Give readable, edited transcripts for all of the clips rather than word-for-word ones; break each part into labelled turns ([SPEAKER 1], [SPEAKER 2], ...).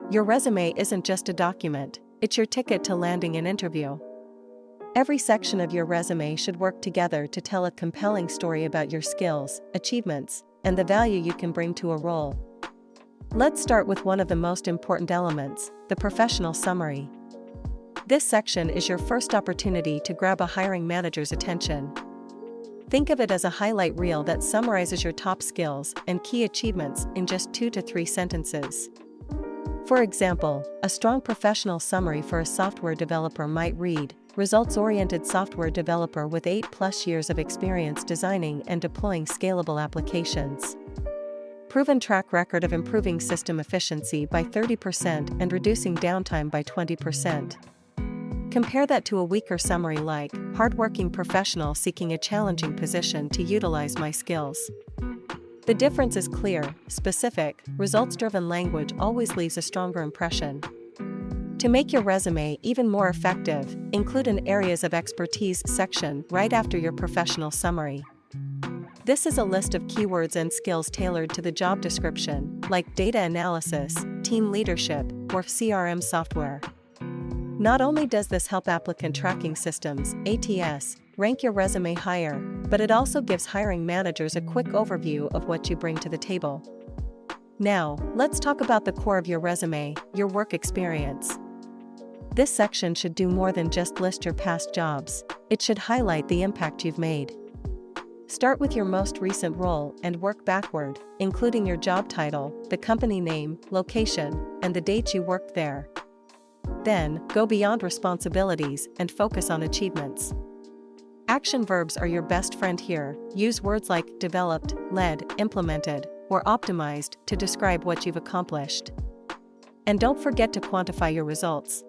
[SPEAKER 1] Your resume isn't just a document, it's your ticket to landing an interview. Every section of your resume should work together to tell a compelling story about your skills, achievements, and the value you can bring to a role. Let's start with one of the most important elements, the professional summary. This section is your first opportunity to grab a hiring manager's attention. Think of it as a highlight reel that summarizes your top skills and key achievements in just 2 to 3 sentences. For example, a strong professional summary for a software developer might read, results-oriented software developer with 8+ years of experience designing and deploying scalable applications. Proven track record of improving system efficiency by 30% and reducing downtime by 20%. Compare that to a weaker summary like, hardworking professional seeking a challenging position to utilize my skills. The difference is clear, specific, results-driven language always leaves a stronger impression. To make your resume even more effective, include an areas of expertise section right after your professional summary. This is a list of keywords and skills tailored to the job description, like data analysis, team leadership, or CRM software. Not only does this help applicant tracking systems, ATS, rank your resume higher, but it also gives hiring managers a quick overview of what you bring to the table. Now, let's talk about the core of your resume, your work experience. This section should do more than just list your past jobs. It should highlight the impact you've made. Start with your most recent role and work backward, including your job title, the company name, location, and the date you worked there. Then, go beyond responsibilities and focus on achievements. Action verbs are your best friend here. Use words like developed, led, implemented, or optimized to describe what you've accomplished. And don't forget to quantify your results.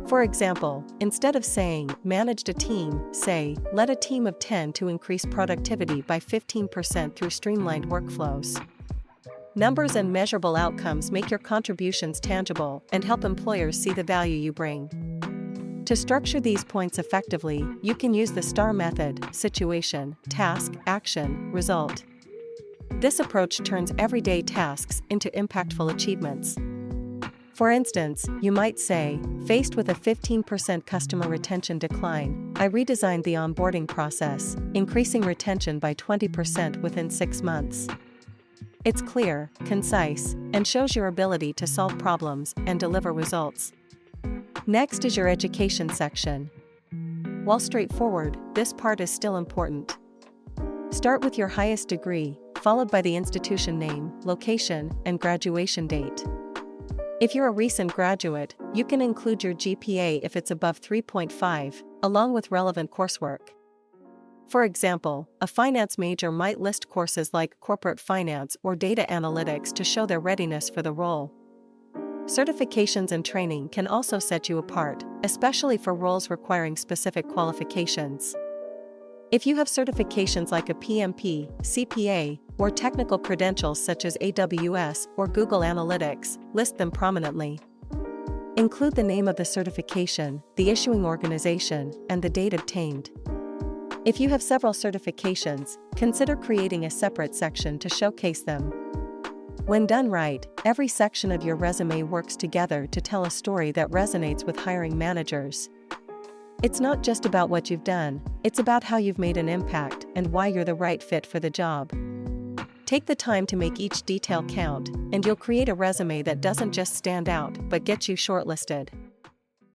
[SPEAKER 1] For example, instead of saying, managed a team, say, led a team of 10 to increase productivity by 15% through streamlined workflows. Numbers and measurable outcomes make your contributions tangible and help employers see the value you bring. To structure these points effectively, you can use the STAR method: situation, task, action, result. This approach turns everyday tasks into impactful achievements. For instance, you might say, faced with a 15% customer retention decline, I redesigned the onboarding process, increasing retention by 20% within 6 months. It's clear, concise, and shows your ability to solve problems and deliver results. Next is your education section. While straightforward, this part is still important. Start with your highest degree, followed by the institution name, location, and graduation date. If you're a recent graduate, you can include your GPA if it's above 3.5, along with relevant coursework. For example, a finance major might list courses like corporate finance or data analytics to show their readiness for the role. Certifications and training can also set you apart, especially for roles requiring specific qualifications. If you have certifications like a PMP, CPA, or technical credentials such as AWS or Google Analytics, list them prominently. Include the name of the certification, the issuing organization, and the date obtained. If you have several certifications, consider creating a separate section to showcase them. When done right, every section of your resume works together to tell a story that resonates with hiring managers. It's not just about what you've done, it's about how you've made an impact and why you're the right fit for the job. Take the time to make each detail count, and you'll create a resume that doesn't just stand out but gets you shortlisted.